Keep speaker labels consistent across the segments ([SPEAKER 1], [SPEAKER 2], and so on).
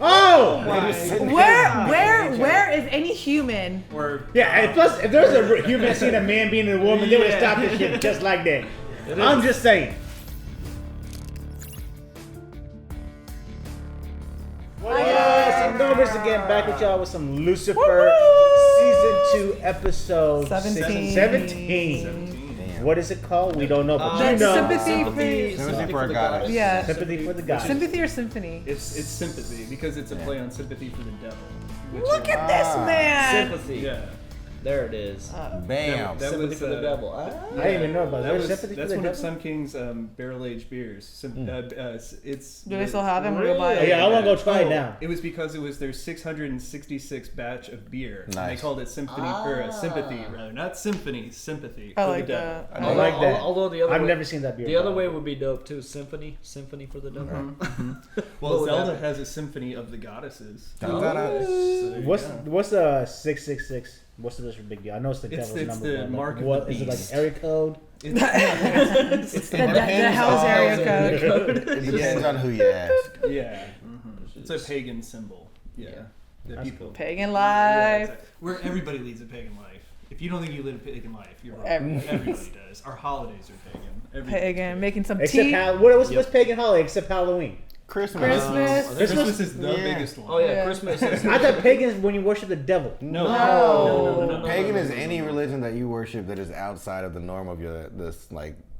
[SPEAKER 1] Oh!
[SPEAKER 2] Where is any human?
[SPEAKER 3] Or
[SPEAKER 1] Yeah, and plus, if there's a human seeing a man being a woman, they would have stopped this shit just like that. I'm just saying. Some Normies again, back with y'all with some Lucifer season 2 episode 17. What is it called? We don't know, but you know.
[SPEAKER 2] Sympathy
[SPEAKER 4] for a goddess.
[SPEAKER 2] Yeah.
[SPEAKER 1] Sympathy for the goddess.
[SPEAKER 2] Sympathy or symphony?
[SPEAKER 3] it's sympathy because it's a play on sympathy for the devil.
[SPEAKER 2] Look at this man.
[SPEAKER 5] Sympathy.
[SPEAKER 3] Yeah.
[SPEAKER 5] There it is.
[SPEAKER 4] Bam.
[SPEAKER 3] That
[SPEAKER 5] Sympathy
[SPEAKER 3] was,
[SPEAKER 5] for the devil.
[SPEAKER 1] I didn't even know about that. Sympathy for
[SPEAKER 3] That's
[SPEAKER 1] the
[SPEAKER 3] one of
[SPEAKER 1] devil?
[SPEAKER 3] Sun King's barrel-aged beers. It's.
[SPEAKER 2] Do they still have them?
[SPEAKER 5] Really?
[SPEAKER 2] Buy
[SPEAKER 1] Oh,
[SPEAKER 2] it?
[SPEAKER 1] yeah, I want to go try it now.
[SPEAKER 3] It was because it was their 666 batch of beer.
[SPEAKER 4] Nice.
[SPEAKER 3] And they called it symphony or sympathy rather, not symphony, sympathy.
[SPEAKER 2] I
[SPEAKER 3] for
[SPEAKER 2] like
[SPEAKER 3] the devil.
[SPEAKER 2] that.
[SPEAKER 1] I like that.
[SPEAKER 5] Although the other
[SPEAKER 1] I've
[SPEAKER 5] way,
[SPEAKER 1] never seen that beer.
[SPEAKER 5] the other way would be dope too. Symphony for the devil.
[SPEAKER 3] Well,
[SPEAKER 5] What would
[SPEAKER 3] Zelda
[SPEAKER 5] that
[SPEAKER 3] has a symphony of the goddesses.
[SPEAKER 4] Da-da-da.
[SPEAKER 3] So there you
[SPEAKER 1] What's
[SPEAKER 3] go.
[SPEAKER 1] 666? What's the big deal? I know it's the devil's
[SPEAKER 3] it's
[SPEAKER 1] number.
[SPEAKER 3] the
[SPEAKER 1] but
[SPEAKER 3] mark of
[SPEAKER 1] what
[SPEAKER 3] the
[SPEAKER 1] is it, like
[SPEAKER 3] beast.
[SPEAKER 1] area code?
[SPEAKER 3] It's
[SPEAKER 2] The hell's area code.
[SPEAKER 4] It depends on who you ask.
[SPEAKER 3] yeah, it's a pagan symbol. Yeah, that
[SPEAKER 1] That's
[SPEAKER 3] people.
[SPEAKER 1] cool.
[SPEAKER 2] Pagan
[SPEAKER 3] Yeah,
[SPEAKER 2] life.
[SPEAKER 3] exactly. Where everybody leads a pagan life. If you don't think you live a pagan life, you're wrong.
[SPEAKER 2] Everybody.
[SPEAKER 3] Everybody does. Our holidays are pagan. Everybody's
[SPEAKER 2] Pagan, making some
[SPEAKER 1] Except
[SPEAKER 2] tea.
[SPEAKER 1] what's pagan holiday except Halloween?
[SPEAKER 4] Christmas.
[SPEAKER 2] Christmas.
[SPEAKER 3] Christmas is the
[SPEAKER 4] Yeah.
[SPEAKER 3] biggest one.
[SPEAKER 5] Oh yeah,
[SPEAKER 2] Yeah.
[SPEAKER 5] Christmas is.
[SPEAKER 1] I thought pagan is when you worship the devil.
[SPEAKER 3] No.
[SPEAKER 4] Pagan is any religion that you worship that is outside of the norm of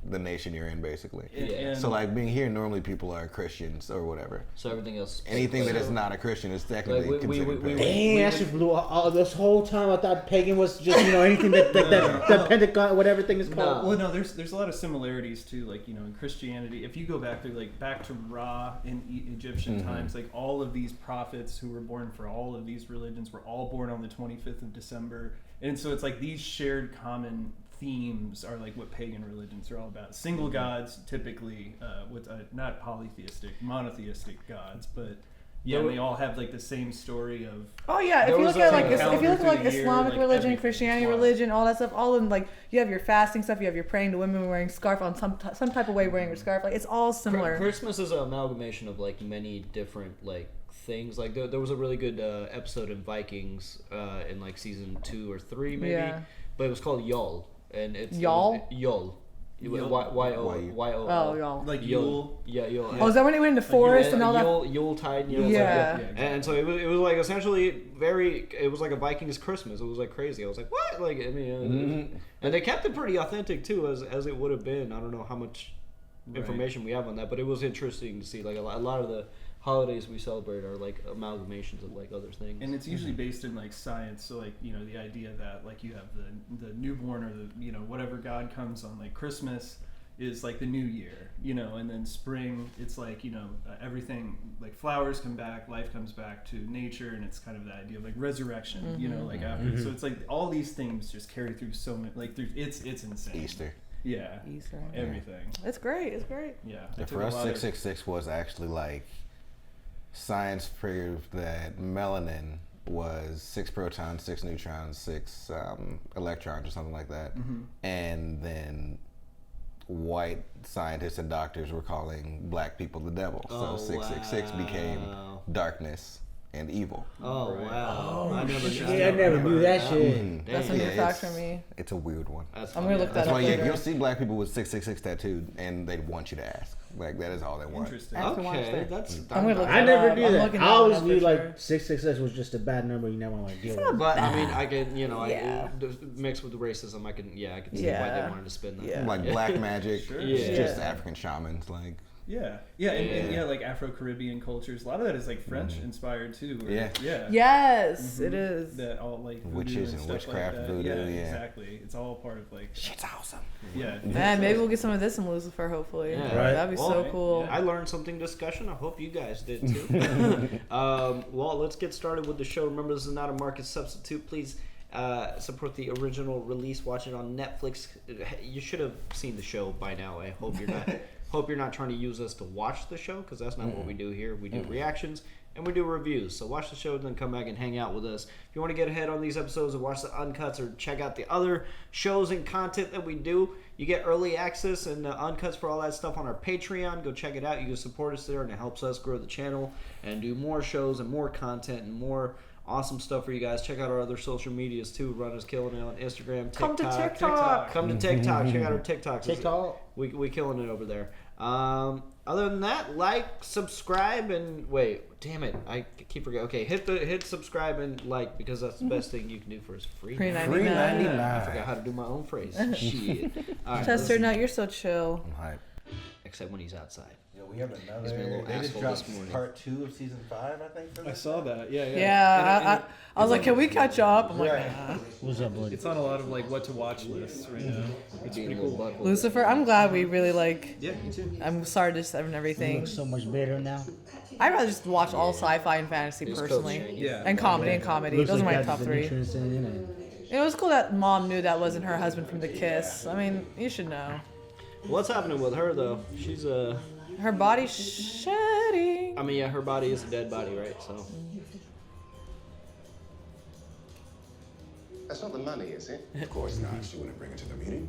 [SPEAKER 4] the nation you're in, basically.
[SPEAKER 3] And-
[SPEAKER 4] So like being here, normally people are Christians or whatever.
[SPEAKER 5] So everything else.
[SPEAKER 4] Anything that is not a Christian is technically
[SPEAKER 5] Like, we-
[SPEAKER 4] considered
[SPEAKER 5] we-
[SPEAKER 4] pagan.
[SPEAKER 1] Dang, that shit blew all this whole time. I thought pagan was just anything that the Pentagon, whatever thing is called.
[SPEAKER 3] Well, no, there's a lot of similarities to in Christianity. If you go back to back to Ra in Egyptian times, like all of these prophets who were born for all of these religions were all born on the 25th of December, and so it's like these shared common themes are like what pagan religions are all about. Single gods, typically, with not polytheistic, monotheistic gods, but. Yeah, they all have like the same story of.
[SPEAKER 2] Oh yeah, if
[SPEAKER 5] There
[SPEAKER 2] you
[SPEAKER 5] was
[SPEAKER 2] look at
[SPEAKER 5] a
[SPEAKER 2] like
[SPEAKER 3] calendar
[SPEAKER 2] if you look at
[SPEAKER 3] through
[SPEAKER 2] like
[SPEAKER 3] the year,
[SPEAKER 2] Islamic
[SPEAKER 3] like,
[SPEAKER 2] religion,
[SPEAKER 3] everything's
[SPEAKER 2] Christianity
[SPEAKER 3] wild.
[SPEAKER 2] religion, all that stuff, all in like you have your fasting stuff, you have your praying to women wearing scarf on some type of way wearing your scarf, like it's all similar.
[SPEAKER 5] Christmas is an amalgamation of like many different like things. Like there was a really good episode in Vikings in like season 2 or 3 maybe,
[SPEAKER 2] Yeah.
[SPEAKER 5] but it was called Yule, and it's
[SPEAKER 2] Yule?
[SPEAKER 5] Yule.
[SPEAKER 3] Yule.
[SPEAKER 5] Y-O.
[SPEAKER 2] Oh y'all.
[SPEAKER 3] Like
[SPEAKER 5] Yule.
[SPEAKER 3] Yule.
[SPEAKER 5] Yeah, Yule.
[SPEAKER 2] Oh, is that when they went into forest and all that?
[SPEAKER 5] Yuletide.
[SPEAKER 2] Yeah.
[SPEAKER 5] And so it was like essentially it was like a Vikings Christmas. It was like crazy. I was like, what? Like, I mean, and they kept it pretty authentic too, as it would have been. I don't know how much information we have on that, but it was interesting to see like a lot of the holidays we celebrate are like amalgamations of like other things.
[SPEAKER 3] And it's usually based in like science, so like the idea that like you have the newborn or the whatever god comes on like Christmas is like the new year, and then spring it's like everything like flowers come back, life comes back to nature, and it's kind of the idea of like resurrection, like after. So it's like all these things just carry through so many like through it's insane.
[SPEAKER 4] Easter.
[SPEAKER 3] Yeah.
[SPEAKER 2] Easter.
[SPEAKER 3] Everything.
[SPEAKER 2] It's great. It's great.
[SPEAKER 3] Yeah.
[SPEAKER 4] Yeah, for us, 666 was actually like science proved that melanin was 6 protons, 6 neutrons, 6 electrons, or something like that. And then white scientists and doctors were calling black people the devil. So 666 became darkness and evil.
[SPEAKER 5] Oh wow! I never
[SPEAKER 1] I never knew that shit.
[SPEAKER 2] That's a new fact for me.
[SPEAKER 4] It's a weird one.
[SPEAKER 2] I'm gonna look that
[SPEAKER 4] That's
[SPEAKER 2] up
[SPEAKER 4] why
[SPEAKER 2] later.
[SPEAKER 4] you'll see black people with 666 tattooed, and they want you to ask. Like that is all they want.
[SPEAKER 3] Interesting.
[SPEAKER 2] I have to watch
[SPEAKER 5] Okay,
[SPEAKER 2] that.
[SPEAKER 5] that's.
[SPEAKER 2] I'm gonna look
[SPEAKER 1] I
[SPEAKER 2] that
[SPEAKER 1] never
[SPEAKER 2] up.
[SPEAKER 1] knew
[SPEAKER 2] I'm
[SPEAKER 1] that.
[SPEAKER 2] looking
[SPEAKER 1] I
[SPEAKER 2] that
[SPEAKER 1] always
[SPEAKER 2] up
[SPEAKER 1] knew
[SPEAKER 2] for
[SPEAKER 1] like
[SPEAKER 2] sure.
[SPEAKER 1] 666 was just a bad number you never want to deal with.
[SPEAKER 5] But I mean, I can,
[SPEAKER 2] Yeah.
[SPEAKER 5] mixed with the racism, I can see why they
[SPEAKER 2] Yeah.
[SPEAKER 5] wanted to spin that.
[SPEAKER 2] Yeah.
[SPEAKER 4] Like black magic, it's
[SPEAKER 5] Yeah.
[SPEAKER 4] just African shamans. Like
[SPEAKER 3] And like Afro-Caribbean cultures. A lot of that is like French inspired too. Where,
[SPEAKER 4] Yeah.
[SPEAKER 2] Yes, it is.
[SPEAKER 3] That all like voodoo
[SPEAKER 4] Witches and
[SPEAKER 3] stuff
[SPEAKER 4] witchcraft,
[SPEAKER 3] like that.
[SPEAKER 4] voodoo, yeah.
[SPEAKER 3] Exactly. It's all part of like.
[SPEAKER 4] shit's awesome.
[SPEAKER 3] Yeah.
[SPEAKER 2] Man, maybe we'll get some of this in Lucifer, hopefully.
[SPEAKER 5] Yeah.
[SPEAKER 1] Right.
[SPEAKER 2] That'd be so
[SPEAKER 3] Well,
[SPEAKER 2] cool.
[SPEAKER 3] yeah.
[SPEAKER 5] I learned something discussion. I hope you guys did too. Well, let's get started with the show. Remember, this is not a market substitute. Please support the original release. Watch it on Netflix. You should have seen the show by now. I hope you're not. Hope you're not trying to use us to watch the show, because that's not what we do here. We do reactions, and we do reviews. So watch the show and then come back and hang out with us. If you want to get ahead on these episodes and watch the uncuts or check out the other shows and content that we do, you get early access and uncuts for all that stuff on our Patreon. Go check it out. You can support us there, and it helps us grow the channel and do more shows and more content and more awesome stuff for you guys. Check out our other social medias too. Run is killing it on Instagram, TikTok.
[SPEAKER 2] Come to TikTok.
[SPEAKER 5] Come to TikTok. Check out our TikToks.
[SPEAKER 1] TikTok.
[SPEAKER 5] We killing it over there. Other than that, like, subscribe, and wait, damn it, I keep forgetting. Okay, hit subscribe and like, because that's the best thing you can do for us. Free.
[SPEAKER 2] Free
[SPEAKER 4] Free 99.
[SPEAKER 5] I forgot how to do my own phrase. Shit. All right,
[SPEAKER 2] Chester, no, you're so chill.
[SPEAKER 4] I'm hype.
[SPEAKER 5] except when he's outside.
[SPEAKER 4] Yeah, we have
[SPEAKER 5] He's been a little
[SPEAKER 4] another. They just
[SPEAKER 5] asshole
[SPEAKER 4] dropped
[SPEAKER 5] this morning.
[SPEAKER 4] part 2 of season 5, I think. For
[SPEAKER 3] I
[SPEAKER 4] this.
[SPEAKER 3] saw that. Yeah.
[SPEAKER 2] Yeah, I was like, can we catch up? I'm like,
[SPEAKER 4] Right.
[SPEAKER 2] nah.
[SPEAKER 1] What's up, buddy?
[SPEAKER 3] It's on a lot of like what to watch lists right now. It's
[SPEAKER 5] Being a
[SPEAKER 3] pretty
[SPEAKER 5] little
[SPEAKER 3] cool.
[SPEAKER 5] butthole.
[SPEAKER 2] Lucifer, I'm glad we really like.
[SPEAKER 3] Yeah, me too.
[SPEAKER 2] I'm sorry to and
[SPEAKER 1] You
[SPEAKER 2] everything.
[SPEAKER 1] look so much better now.
[SPEAKER 2] I'd rather just watch all sci-fi and fantasy
[SPEAKER 5] It's
[SPEAKER 2] personally,
[SPEAKER 5] coaching.
[SPEAKER 3] Yeah.
[SPEAKER 2] and comedy.
[SPEAKER 1] Looks
[SPEAKER 2] Those are
[SPEAKER 1] like
[SPEAKER 2] my
[SPEAKER 1] you
[SPEAKER 2] top
[SPEAKER 1] had an
[SPEAKER 2] 3.
[SPEAKER 1] interest in it.
[SPEAKER 2] It was cool that mom knew that wasn't her husband from The Kiss. I mean, you should know.
[SPEAKER 5] What's happening with her though? She's
[SPEAKER 2] Her body's shitty.
[SPEAKER 5] I mean, yeah, her body is a dead body, right? So.
[SPEAKER 6] That's not the money, is it?
[SPEAKER 7] Of course not. She wouldn't bring it to the meeting.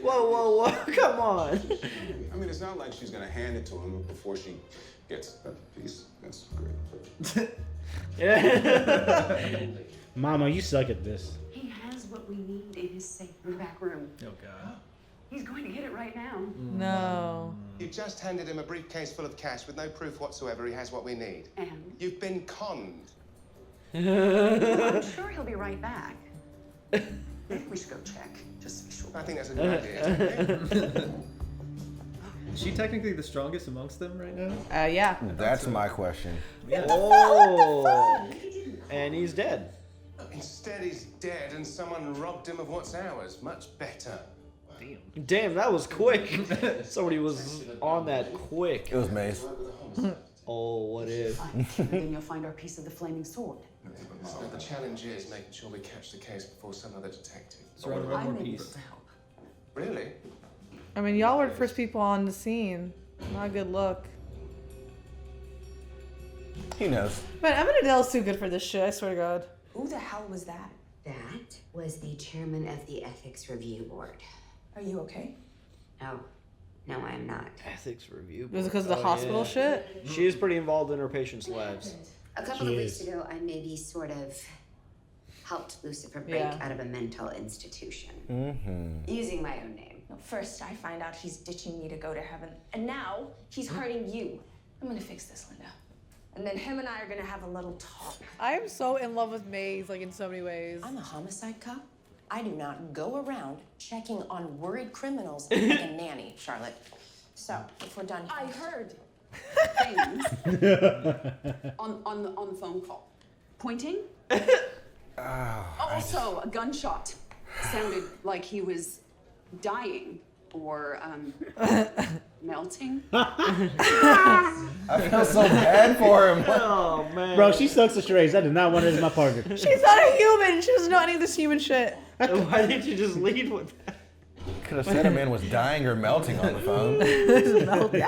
[SPEAKER 5] Whoa! Come on.
[SPEAKER 7] I mean, it's not like she's gonna hand it to him before she gets a piece. That's great.
[SPEAKER 1] Mama, you suck at this.
[SPEAKER 8] He has what we need in his safe in the back room.
[SPEAKER 3] Oh god.
[SPEAKER 8] He's going to get it right now.
[SPEAKER 2] No.
[SPEAKER 6] You just handed him a briefcase full of cash with no proof whatsoever he has what we need.
[SPEAKER 8] And
[SPEAKER 6] You've been conned.
[SPEAKER 8] I'm sure he'll be right back. Maybe we should go check, just to be sure.
[SPEAKER 6] I think that's a good idea.
[SPEAKER 3] Is she technically the strongest amongst them right now?
[SPEAKER 2] Yeah.
[SPEAKER 4] That's my question.
[SPEAKER 5] Oh. And he's dead.
[SPEAKER 6] Instead, he's dead and someone robbed him of what's ours. Much better.
[SPEAKER 5] Damn, that was quick. Somebody was on that quick.
[SPEAKER 4] It was Mace.
[SPEAKER 5] Oh, what if?
[SPEAKER 8] Fine. And then you'll find our piece of the flaming sword.
[SPEAKER 6] So the challenge is making sure we catch the case before some other detective.
[SPEAKER 3] Surrounded one
[SPEAKER 8] I'm
[SPEAKER 3] more
[SPEAKER 8] able
[SPEAKER 3] piece.
[SPEAKER 8] to help.
[SPEAKER 6] Really?
[SPEAKER 2] I mean, y'all were the first people on the scene. Not a good look.
[SPEAKER 4] He knows.
[SPEAKER 2] But Emmerdale's too good for this shit, I swear to God.
[SPEAKER 8] Who the hell was that?
[SPEAKER 9] That was the chairman of the Ethics Review Board.
[SPEAKER 8] Are you okay?
[SPEAKER 9] No, I am not.
[SPEAKER 5] Ethics review.
[SPEAKER 2] Was it because of the hospital shit?
[SPEAKER 5] She is pretty involved in her patients' lives.
[SPEAKER 9] A couple of weeks ago, I maybe sort of helped Lucifer break
[SPEAKER 2] Yeah.
[SPEAKER 9] out of a mental institution.
[SPEAKER 4] Mm-hmm.
[SPEAKER 9] Using my own name.
[SPEAKER 10] First, I find out he's ditching me to go to heaven, and now he's hurting you. I'm gonna fix this, Linda. And then him and I are gonna have a little talk.
[SPEAKER 2] I am so in love with Maze, like in so many ways.
[SPEAKER 11] I'm a homicide cop. I do not go around checking on worried criminals like a nanny, Charlotte. So, if we're done here.
[SPEAKER 8] I heard things on the phone call. Pointing. Also, a gunshot sounded like he was dying or melting.
[SPEAKER 4] I feel so bad for him.
[SPEAKER 5] Oh, man.
[SPEAKER 1] Bro, she sucks at charades. I did not want her as my partner.
[SPEAKER 2] She's not a human. She doesn't know any of this human shit.
[SPEAKER 5] Why did you just lead with that?
[SPEAKER 4] Could have said a man was dying or melting on the phone.
[SPEAKER 2] I'm melting.
[SPEAKER 8] I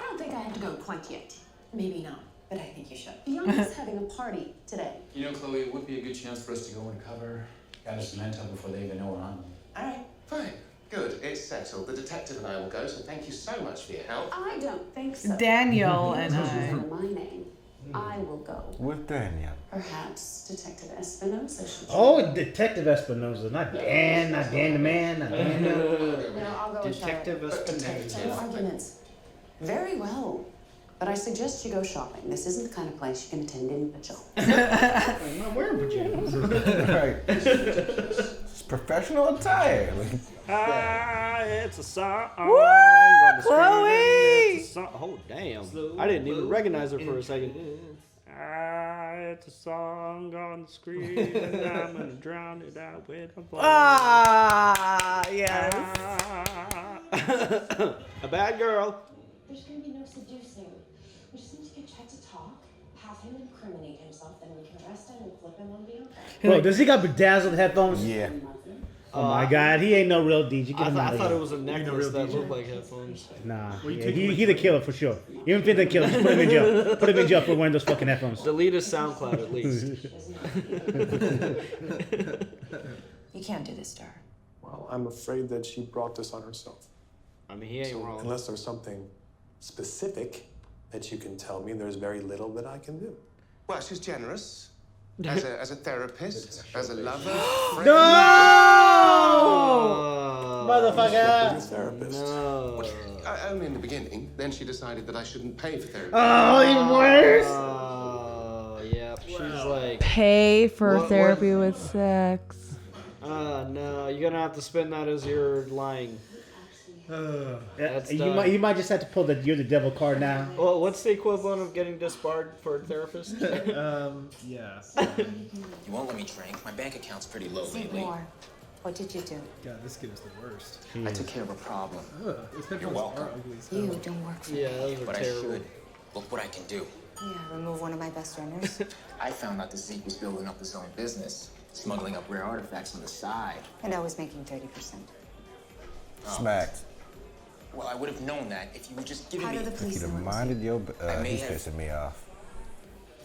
[SPEAKER 8] don't think I have to go quite yet.
[SPEAKER 11] Maybe not, but I think you should.
[SPEAKER 8] Bianca's having a party today.
[SPEAKER 12] You know, Chloe, it would be a good chance for us to go undercover. Got us some intel before they even know we're on.
[SPEAKER 11] All right.
[SPEAKER 6] Fine. Good. It's settled. The detective and I will go, so thank you so much for your help.
[SPEAKER 8] I don't think so.
[SPEAKER 2] Daniel and
[SPEAKER 8] Because
[SPEAKER 2] I.
[SPEAKER 8] you my name. I will go.
[SPEAKER 4] With Daniel.
[SPEAKER 8] Perhaps Detective Espinosa should.
[SPEAKER 1] Oh, Detective Espinosa. Not Dan, not Dan the Man, not Daniel.
[SPEAKER 8] No, I'll go with
[SPEAKER 5] Detective Espinosa.
[SPEAKER 8] No arguments. Very well. But I suggest you go shopping. This isn't the kind of place you can attend in pajamas.
[SPEAKER 1] I'm not wearing pajamas.
[SPEAKER 4] Right. It's professional attire.
[SPEAKER 5] It's a song.
[SPEAKER 2] Woo, Chloe!
[SPEAKER 5] It's a song. Oh, damn. I didn't even recognize her for a second. It's a song on the screen, and I'm gonna drown it out with a blow.
[SPEAKER 2] Yes.
[SPEAKER 5] A bad girl.
[SPEAKER 11] There's gonna be no seducing. We just need to get Chet to talk, have him incriminate himself, then we can arrest him and flip him on Bianca.
[SPEAKER 1] Bro, does he got bedazzled headphones?
[SPEAKER 4] Yeah.
[SPEAKER 1] Oh my God, he ain't no real DJ. Get him out
[SPEAKER 5] I
[SPEAKER 1] of
[SPEAKER 5] thought
[SPEAKER 1] here.
[SPEAKER 5] it was a necklace that looked like headphones.
[SPEAKER 1] Nah, yeah, he the killer for sure. Even if he the killer, just put him in jail. Put him in jail for wearing those fucking headphones.
[SPEAKER 5] Delete his SoundCloud at least.
[SPEAKER 11] You can't do this to her.
[SPEAKER 13] Well, I'm afraid that she brought this on herself.
[SPEAKER 5] I mean, he ain't wrong.
[SPEAKER 13] Unless there's something specific that you can tell me, there's very little that I can do.
[SPEAKER 6] Well, she's generous. As a therapist, as a lover.
[SPEAKER 1] No! Motherfucker!
[SPEAKER 13] Therapist.
[SPEAKER 5] No.
[SPEAKER 6] Only in the beginning. Then she decided that I shouldn't pay for therapy.
[SPEAKER 1] Oh, even worse!
[SPEAKER 5] Oh, yeah. She's like...
[SPEAKER 2] Pay for therapy with sex.
[SPEAKER 5] No. You're going to have to spend that as you're lying.
[SPEAKER 1] You might just have to pull the "you're the devil" card now.
[SPEAKER 5] Well, what's the equivalent of getting disbarred for a therapist?
[SPEAKER 3] Yeah.
[SPEAKER 12] You won't let me drink. My bank account's pretty low lately.
[SPEAKER 11] More. What did you do?
[SPEAKER 3] God, this kid is the worst.
[SPEAKER 12] I took care of a problem.
[SPEAKER 3] You're
[SPEAKER 12] welcome.
[SPEAKER 11] You don't work for me.
[SPEAKER 5] Yeah, those are
[SPEAKER 12] But
[SPEAKER 5] terrible.
[SPEAKER 12] I should. Look what I can do.
[SPEAKER 11] Yeah, remove one of my best earners.
[SPEAKER 12] I found out the Zeke was building up his own business, smuggling up rare artifacts on the side.
[SPEAKER 11] And I was making 30%.
[SPEAKER 4] Smacked.
[SPEAKER 12] Well, I would have known that if you would just given
[SPEAKER 11] How
[SPEAKER 12] me...
[SPEAKER 11] do the police
[SPEAKER 4] You'd have
[SPEAKER 11] know?
[SPEAKER 4] minded your...
[SPEAKER 12] I may
[SPEAKER 4] he's
[SPEAKER 12] have-
[SPEAKER 4] pissing me off.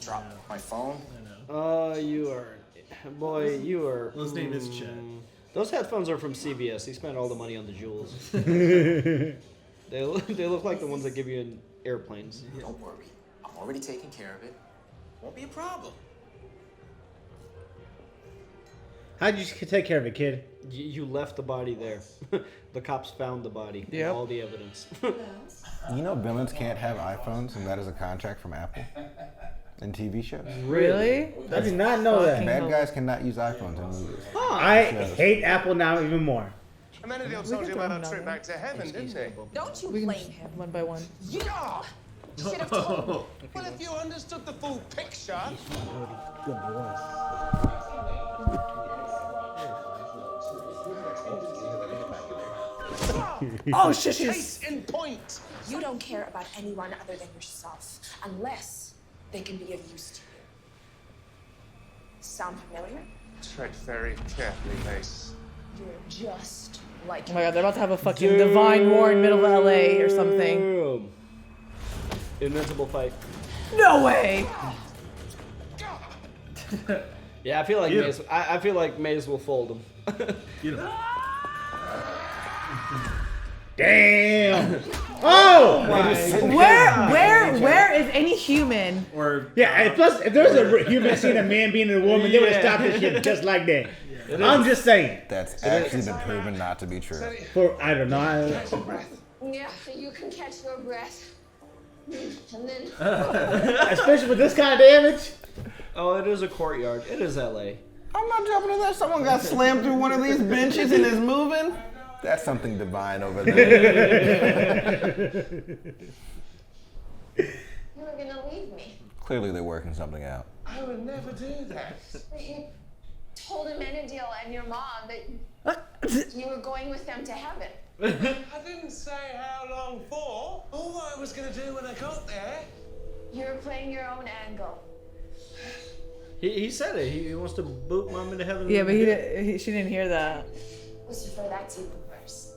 [SPEAKER 12] Drop my phone.
[SPEAKER 5] Oh, you are... Boy, you are...
[SPEAKER 3] Well, his name is Chet.
[SPEAKER 5] Those headphones are from CVS. He spent all the money on the jewels. they look like the ones that give you in airplanes.
[SPEAKER 12] Don't worry. I'm already taking care of it. Won't be a problem.
[SPEAKER 1] How'd you take care of it, kid?
[SPEAKER 5] You left the body there. The cops found the body.
[SPEAKER 2] Yep.
[SPEAKER 5] All the evidence.
[SPEAKER 4] You know villains can't have iPhones, and that is a contract from Apple in TV shows.
[SPEAKER 2] Really?
[SPEAKER 1] I did not know that.
[SPEAKER 4] Bad guys cannot use iPhones in movies.
[SPEAKER 1] I hate Apple now even more.
[SPEAKER 6] Amenadiel told you about our trip back to heaven, didn't he?
[SPEAKER 10] Don't you
[SPEAKER 2] We can
[SPEAKER 10] blame him.
[SPEAKER 2] one by one.
[SPEAKER 6] Yeah!
[SPEAKER 10] Should have told me.
[SPEAKER 6] Well, if you understood the full picture.
[SPEAKER 1] Good boys.
[SPEAKER 2] Oh, shit!
[SPEAKER 6] Case in point.
[SPEAKER 10] You don't care about anyone other than yourself, unless they can be of use to you. Sound familiar?
[SPEAKER 6] Tread very carefully, Mace.
[SPEAKER 10] You're just like
[SPEAKER 2] Oh my God, they're about to have a fucking divine war in middle of LA or something.
[SPEAKER 5] Boom. Invincible fight.
[SPEAKER 2] No way!
[SPEAKER 5] Yeah, I feel like Maze. I feel like Maze will fold him.
[SPEAKER 1] Damn! Oh!
[SPEAKER 2] Where is any human?
[SPEAKER 3] Or
[SPEAKER 1] Yeah, and plus, if there's a human seeing a man being a woman, they would have stopped this shit just like that. I'm just saying.
[SPEAKER 4] That's actually been proven not to be true.
[SPEAKER 1] For I don't know.
[SPEAKER 10] yeah, so you can catch your breath, and then
[SPEAKER 1] Especially with this kind of damage.
[SPEAKER 5] Oh, it is a courtyard. It is LA.
[SPEAKER 4] I'm not jumping in there. Someone got slammed through one of these benches and is moving. That's something divine over there.
[SPEAKER 10] you were gonna leave me.
[SPEAKER 4] Clearly they're working something out.
[SPEAKER 6] I would never do that.
[SPEAKER 10] You told Amenadiel and your mom that you were going with them to heaven.
[SPEAKER 6] I didn't say how long for. Or what I was going to do when I got there.
[SPEAKER 10] You were playing your own angle.
[SPEAKER 5] He said it. He wants to boot mom into heaven.
[SPEAKER 2] Yeah, but she didn't hear that.
[SPEAKER 10] Lucifer, that's even worse.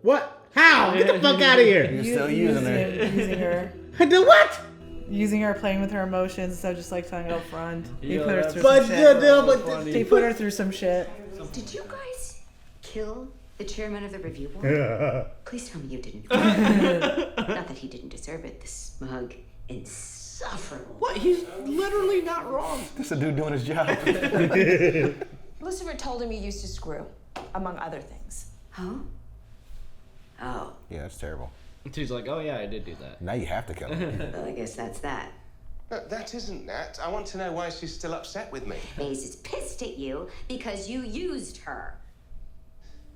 [SPEAKER 1] What? How? Get the fuck out of here.
[SPEAKER 4] You're still using her.
[SPEAKER 2] Using her.
[SPEAKER 1] The what?
[SPEAKER 2] Using her, playing with her emotions instead of just like telling it up front. He
[SPEAKER 5] Yeah,
[SPEAKER 2] put her
[SPEAKER 5] that's
[SPEAKER 2] through
[SPEAKER 1] But
[SPEAKER 2] some shit.
[SPEAKER 1] the
[SPEAKER 2] He put her through some shit.
[SPEAKER 9] Did you guys kill the chairman of the review board? Please tell me you didn't. Not that he didn't deserve it. The smug, insufferable.
[SPEAKER 5] What? He's literally not wrong.
[SPEAKER 4] This a dude doing his job.
[SPEAKER 10] Lucifer told him you used to screw, among other things.
[SPEAKER 9] Huh? Oh,
[SPEAKER 4] Yeah, that's terrible.
[SPEAKER 5] She's like, oh yeah, I did do that.
[SPEAKER 4] Now you have to kill him.
[SPEAKER 9] well, I guess that's that.
[SPEAKER 6] That isn't that. I want to know why she's still upset with me.
[SPEAKER 9] Maze is pissed at you because you used her.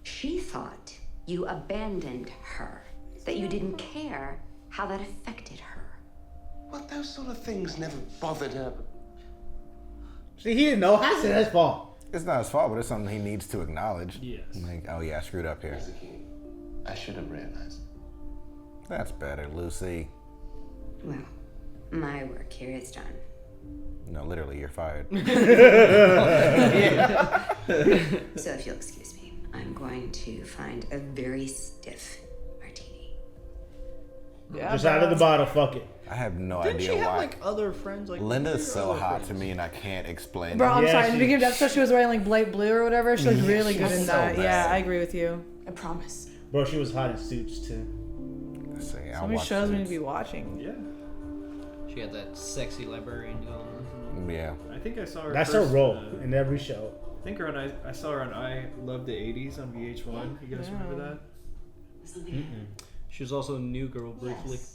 [SPEAKER 9] She thought you abandoned her, that you didn't care how that affected her.
[SPEAKER 6] Well, those sort of things never bothered her.
[SPEAKER 1] See, he didn't know. I said that's fault.
[SPEAKER 4] It's not his fault, but it's something he needs to acknowledge.
[SPEAKER 3] Yes.
[SPEAKER 4] Like, oh yeah, I screwed up here.
[SPEAKER 6] I should have realized.
[SPEAKER 4] That's better, Lucy.
[SPEAKER 9] Well, my work here is done.
[SPEAKER 4] No, literally, you're fired.
[SPEAKER 9] So if you'll excuse me. going to find a very stiff martini.
[SPEAKER 2] Yeah,
[SPEAKER 1] Just out of the bottle, fuck it.
[SPEAKER 4] I have no
[SPEAKER 5] Didn't
[SPEAKER 4] idea
[SPEAKER 5] she have
[SPEAKER 4] why.
[SPEAKER 5] like other friends? Like
[SPEAKER 4] Linda's so
[SPEAKER 5] other
[SPEAKER 4] hot
[SPEAKER 5] friends?
[SPEAKER 4] to me, and I can't explain
[SPEAKER 2] Bro,
[SPEAKER 4] it.
[SPEAKER 2] I'm
[SPEAKER 1] Yeah,
[SPEAKER 2] sorry. In the
[SPEAKER 1] she-
[SPEAKER 2] beginning of the episode, she was wearing like light blue or whatever. She looked really good in
[SPEAKER 4] so
[SPEAKER 2] that.
[SPEAKER 4] bad.
[SPEAKER 2] Yeah, I agree with you.
[SPEAKER 10] I promise.
[SPEAKER 1] Bro, she was hot in Suits too.
[SPEAKER 4] Let's see, I'll
[SPEAKER 2] So many
[SPEAKER 4] watch
[SPEAKER 2] shows we need
[SPEAKER 4] this.
[SPEAKER 2] to be watching.
[SPEAKER 3] Yeah.
[SPEAKER 5] She had that sexy librarian going.
[SPEAKER 4] Yeah.
[SPEAKER 3] I think I saw her.
[SPEAKER 1] That's
[SPEAKER 3] first,
[SPEAKER 1] her role in every show.
[SPEAKER 3] I think her on I saw her on I Love the 80s on VH1. You guys remember that?
[SPEAKER 5] She was also a New Girl briefly.
[SPEAKER 8] Yes.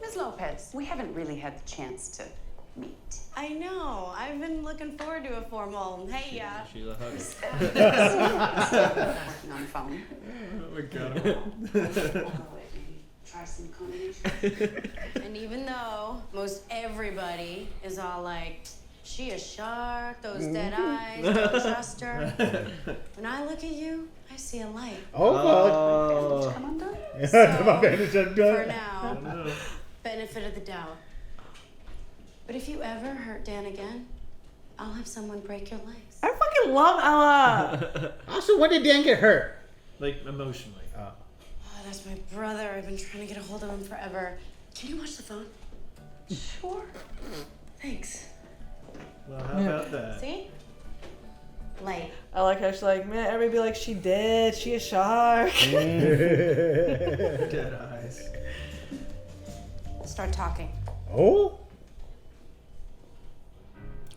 [SPEAKER 8] Ms. Lopez, we haven't really had the chance to meet.
[SPEAKER 14] I know. I've been looking forward to a formal. Hey, yeah.
[SPEAKER 5] She's a hugger.
[SPEAKER 8] Working on the phone.
[SPEAKER 3] Oh my god.
[SPEAKER 8] Try some combinations.
[SPEAKER 14] And even though most everybody is all like, she a shark, those dead eyes, don't trust her. When I look at you, I see a light.
[SPEAKER 1] Oh, fuck.
[SPEAKER 8] Come undone.
[SPEAKER 1] My bandage undone.
[SPEAKER 14] For now, benefit of the doubt. But if you ever hurt Dan again, I'll have someone break your legs.
[SPEAKER 2] I fucking love Ella.
[SPEAKER 1] Also, when did Dan get hurt?
[SPEAKER 3] Like emotionally.
[SPEAKER 14] Oh, that's my brother. I've been trying to get a hold of him forever. Can you watch the phone?
[SPEAKER 8] Sure.
[SPEAKER 14] Thanks.
[SPEAKER 3] Well, how about that?
[SPEAKER 14] See? Light.
[SPEAKER 2] I like how she's like, man, everybody be like, she dead. She a shark.
[SPEAKER 3] Dead eyes.
[SPEAKER 14] Start talking.
[SPEAKER 1] Oh?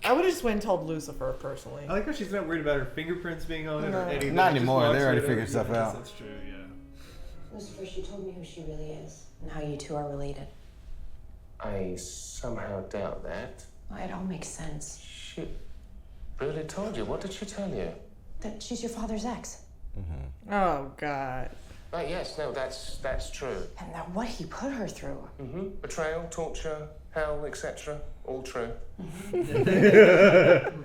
[SPEAKER 2] I would have just went and told Lucifer personally.
[SPEAKER 3] I like how she's not worried about her fingerprints being on it or anything.
[SPEAKER 4] Not
[SPEAKER 3] She just
[SPEAKER 4] anymore.
[SPEAKER 3] walks
[SPEAKER 4] They already
[SPEAKER 3] right
[SPEAKER 4] figured
[SPEAKER 3] over.
[SPEAKER 4] stuff
[SPEAKER 3] Yeah,
[SPEAKER 4] out.
[SPEAKER 3] That's true, yeah.
[SPEAKER 11] Lucifer, she told me who she really is and how you two are related.
[SPEAKER 6] I somehow doubt that.
[SPEAKER 11] Well, it all makes sense.
[SPEAKER 6] She really told you. What did she tell you?
[SPEAKER 11] That she's your father's ex.
[SPEAKER 2] Oh, God.
[SPEAKER 6] Oh, yes, no, that's true.
[SPEAKER 11] And that what he put her through.
[SPEAKER 6] Betrayal, torture, hell, etc. All true.
[SPEAKER 11] Imagine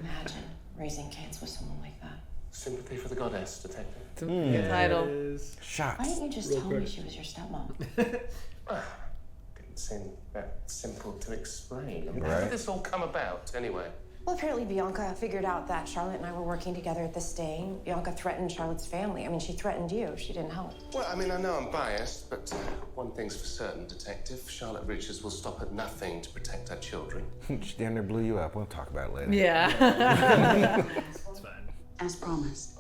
[SPEAKER 11] raising kids with someone like that.
[SPEAKER 6] Sympathy for the goddess, detective.
[SPEAKER 2] Good title.
[SPEAKER 4] Shots.
[SPEAKER 11] Why didn't you just tell me she was your stepmom?
[SPEAKER 6] Didn't seem that simple to explain. I mean, how
[SPEAKER 4] Right.
[SPEAKER 6] did this all come about, anyway?
[SPEAKER 11] Well, apparently Bianca figured out that Charlotte and I were working together at the sting. Bianca threatened Charlotte's family. I mean, she threatened you. She didn't help.
[SPEAKER 6] Well, I mean, I know I'm biased, but one thing's for certain, Detective. Charlotte Richards will stop at nothing to protect her children.
[SPEAKER 4] She damn near blew you up. We'll talk about it later.
[SPEAKER 2] Yeah.
[SPEAKER 3] It's fine.
[SPEAKER 8] As promised.